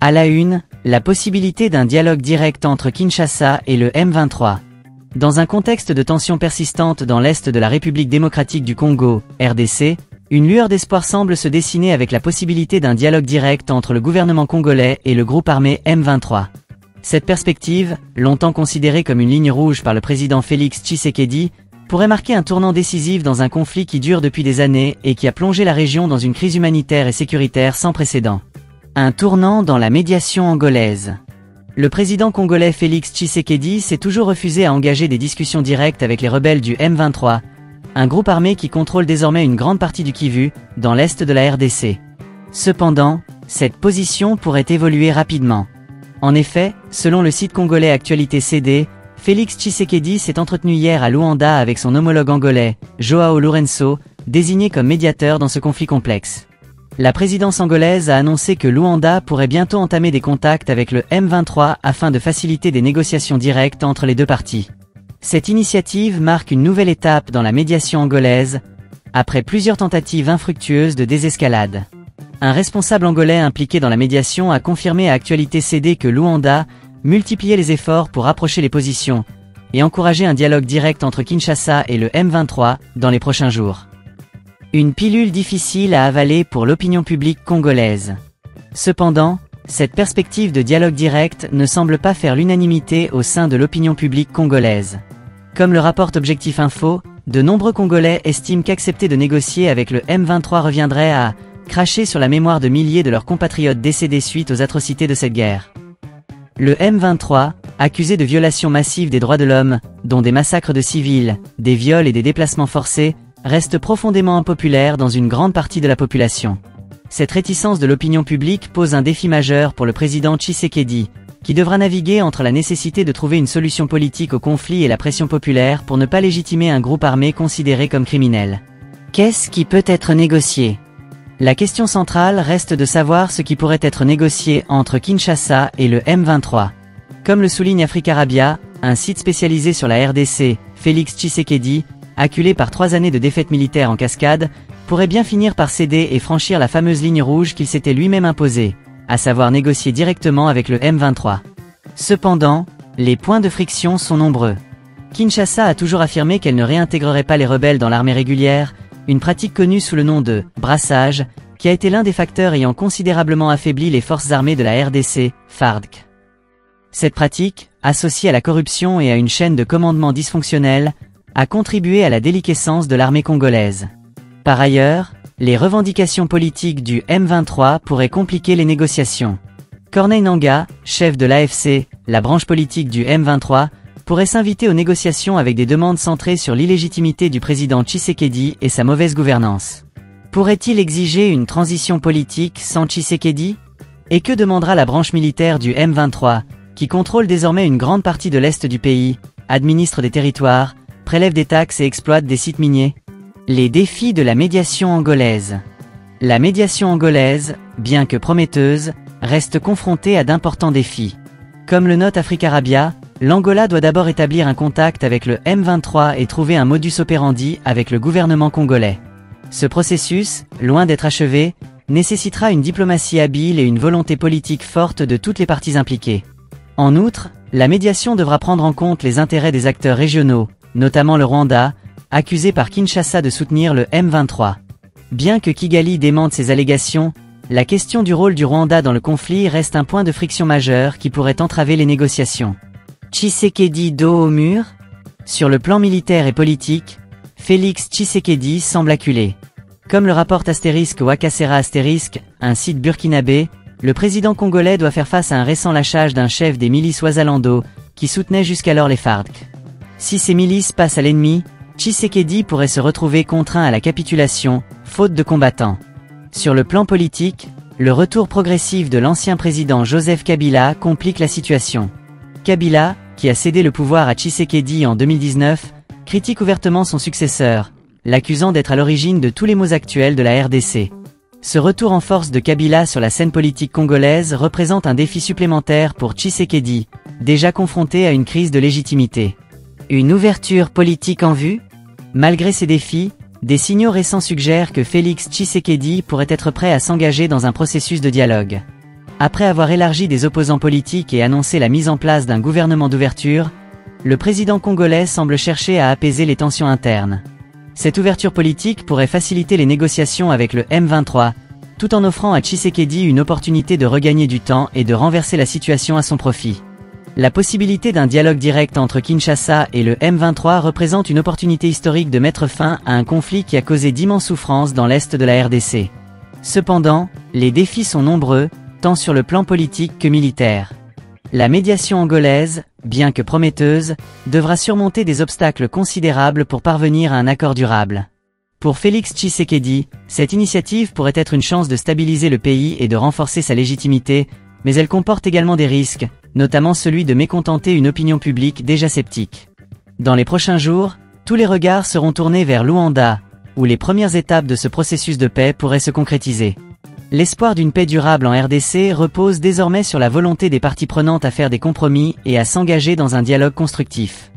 À la une, la possibilité d'un dialogue direct entre Kinshasa et le M23. Dans un contexte de tensions persistantes dans l'est de la République démocratique du Congo, RDC, une lueur d'espoir semble se dessiner avec la possibilité d'un dialogue direct entre le gouvernement congolais et le groupe armé M23. Cette perspective, longtemps considérée comme une ligne rouge par le président Félix Tshisekedi, pourrait marquer un tournant décisif dans un conflit qui dure depuis des années et qui a plongé la région dans une crise humanitaire et sécuritaire sans précédent. Un tournant dans la médiation angolaise. Le président congolais Félix Tshisekedi s'est toujours refusé à engager des discussions directes avec les rebelles du M23, un groupe armé qui contrôle désormais une grande partie du Kivu, dans l'est de la RDC. Cependant, cette position pourrait évoluer rapidement. En effet, selon le site congolais Actualité CD, Félix Tshisekedi s'est entretenu hier à Luanda avec son homologue angolais, João Lourenço, désigné comme médiateur dans ce conflit complexe. La présidence angolaise a annoncé que Luanda pourrait bientôt entamer des contacts avec le M23 afin de faciliter des négociations directes entre les deux parties. Cette initiative marque une nouvelle étape dans la médiation angolaise, après plusieurs tentatives infructueuses de désescalade. Un responsable angolais impliqué dans la médiation a confirmé à Actualité CD que Luanda multipliait les efforts pour rapprocher les positions et encourager un dialogue direct entre Kinshasa et le M23 dans les prochains jours. Une pilule difficile à avaler pour l'opinion publique congolaise. Cependant, cette perspective de dialogue direct ne semble pas faire l'unanimité au sein de l'opinion publique congolaise. Comme le rapporte Objectif Info, de nombreux Congolais estiment qu'accepter de négocier avec le M23 reviendrait à cracher sur la mémoire de milliers de leurs compatriotes décédés suite aux atrocités de cette guerre. Le M23, accusé de violations massives des droits de l'homme, dont des massacres de civils, des viols et des déplacements forcés, reste profondément impopulaire dans une grande partie de la population. Cette réticence de l'opinion publique pose un défi majeur pour le président Tshisekedi, qui devra naviguer entre la nécessité de trouver une solution politique au conflit et la pression populaire pour ne pas légitimer un groupe armé considéré comme criminel. Qu'est-ce qui peut être négocié ? La question centrale reste de savoir ce qui pourrait être négocié entre Kinshasa et le M23. Comme le souligne Africarabia, un site spécialisé sur la RDC, Félix Tshisekedi, acculé par 3 années de défaites militaires en cascade, pourrait bien finir par céder et franchir la fameuse ligne rouge qu'il s'était lui-même imposée, à savoir négocier directement avec le M23. Cependant, les points de friction sont nombreux. Kinshasa a toujours affirmé qu'elle ne réintégrerait pas les rebelles dans l'armée régulière, une pratique connue sous le nom de « brassage », qui a été l'un des facteurs ayant considérablement affaibli les forces armées de la RDC, FARDC. Cette pratique, associée à la corruption et à une chaîne de commandement dysfonctionnelle, a contribué à la déliquescence de l'armée congolaise. Par ailleurs, les revendications politiques du M23 pourraient compliquer les négociations. Corneille Nangaa, chef de l'AFC, la branche politique du M23, pourrait s'inviter aux négociations avec des demandes centrées sur l'illégitimité du président Tshisekedi et sa mauvaise gouvernance. Pourrait-il exiger une transition politique sans Tshisekedi ? Et que demandera la branche militaire du M23, qui contrôle désormais une grande partie de l'est du pays, administre des territoires, prélève des taxes et exploite des sites miniers ? Les défis de la médiation angolaise. La médiation angolaise, bien que prometteuse, reste confrontée à d'importants défis. Comme le note Africarabia, l'Angola doit d'abord établir un contact avec le M23 et trouver un modus operandi avec le gouvernement congolais. Ce processus, loin d'être achevé, nécessitera une diplomatie habile et une volonté politique forte de toutes les parties impliquées. En outre, la médiation devra prendre en compte les intérêts des acteurs régionaux, notamment le Rwanda, accusé par Kinshasa de soutenir le M23. Bien que Kigali démente ces allégations, la question du rôle du Rwanda dans le conflit reste un point de friction majeur qui pourrait entraver les négociations. Tshisekedi dos au mur ? Sur le plan militaire et politique, Félix Tshisekedi semble acculé. Comme le rapporte Wakasera *, un site burkinabé, le président congolais doit faire face à un récent lâchage d'un chef des milices Wazalando, qui soutenait jusqu'alors les FARDC. Si ces milices passent à l'ennemi, Tshisekedi pourrait se retrouver contraint à la capitulation, faute de combattants. Sur le plan politique, le retour progressif de l'ancien président Joseph Kabila complique la situation. Kabila, qui a cédé le pouvoir à Tshisekedi en 2019, critique ouvertement son successeur, l'accusant d'être à l'origine de tous les maux actuels de la RDC. Ce retour en force de Kabila sur la scène politique congolaise représente un défi supplémentaire pour Tshisekedi, déjà confronté à une crise de légitimité. Une ouverture politique en vue ? Malgré ces défis, Des signaux récents suggèrent que Félix Tshisekedi pourrait être prêt à s'engager dans un processus de dialogue. Après avoir élargi des opposants politiques et annoncé la mise en place d'un gouvernement d'ouverture, le président congolais semble chercher à apaiser les tensions internes. Cette ouverture politique pourrait faciliter les négociations avec le M23, tout en offrant à Tshisekedi une opportunité de regagner du temps et de renverser la situation à son profit. La possibilité d'un dialogue direct entre Kinshasa et le M23 représente une opportunité historique de mettre fin à un conflit qui a causé d'immenses souffrances dans l'est de la RDC. Cependant, les défis sont nombreux, tant sur le plan politique que militaire. La médiation angolaise, bien que prometteuse, devra surmonter des obstacles considérables pour parvenir à un accord durable. Pour Félix Tshisekedi, cette initiative pourrait être une chance de stabiliser le pays et de renforcer sa légitimité, mais elle comporte également des risques, notamment celui de mécontenter une opinion publique déjà sceptique. Dans les prochains jours, tous les regards seront tournés vers Luanda, où les premières étapes de ce processus de paix pourraient se concrétiser. L'espoir d'une paix durable en RDC repose désormais sur la volonté des parties prenantes à faire des compromis et à s'engager dans un dialogue constructif.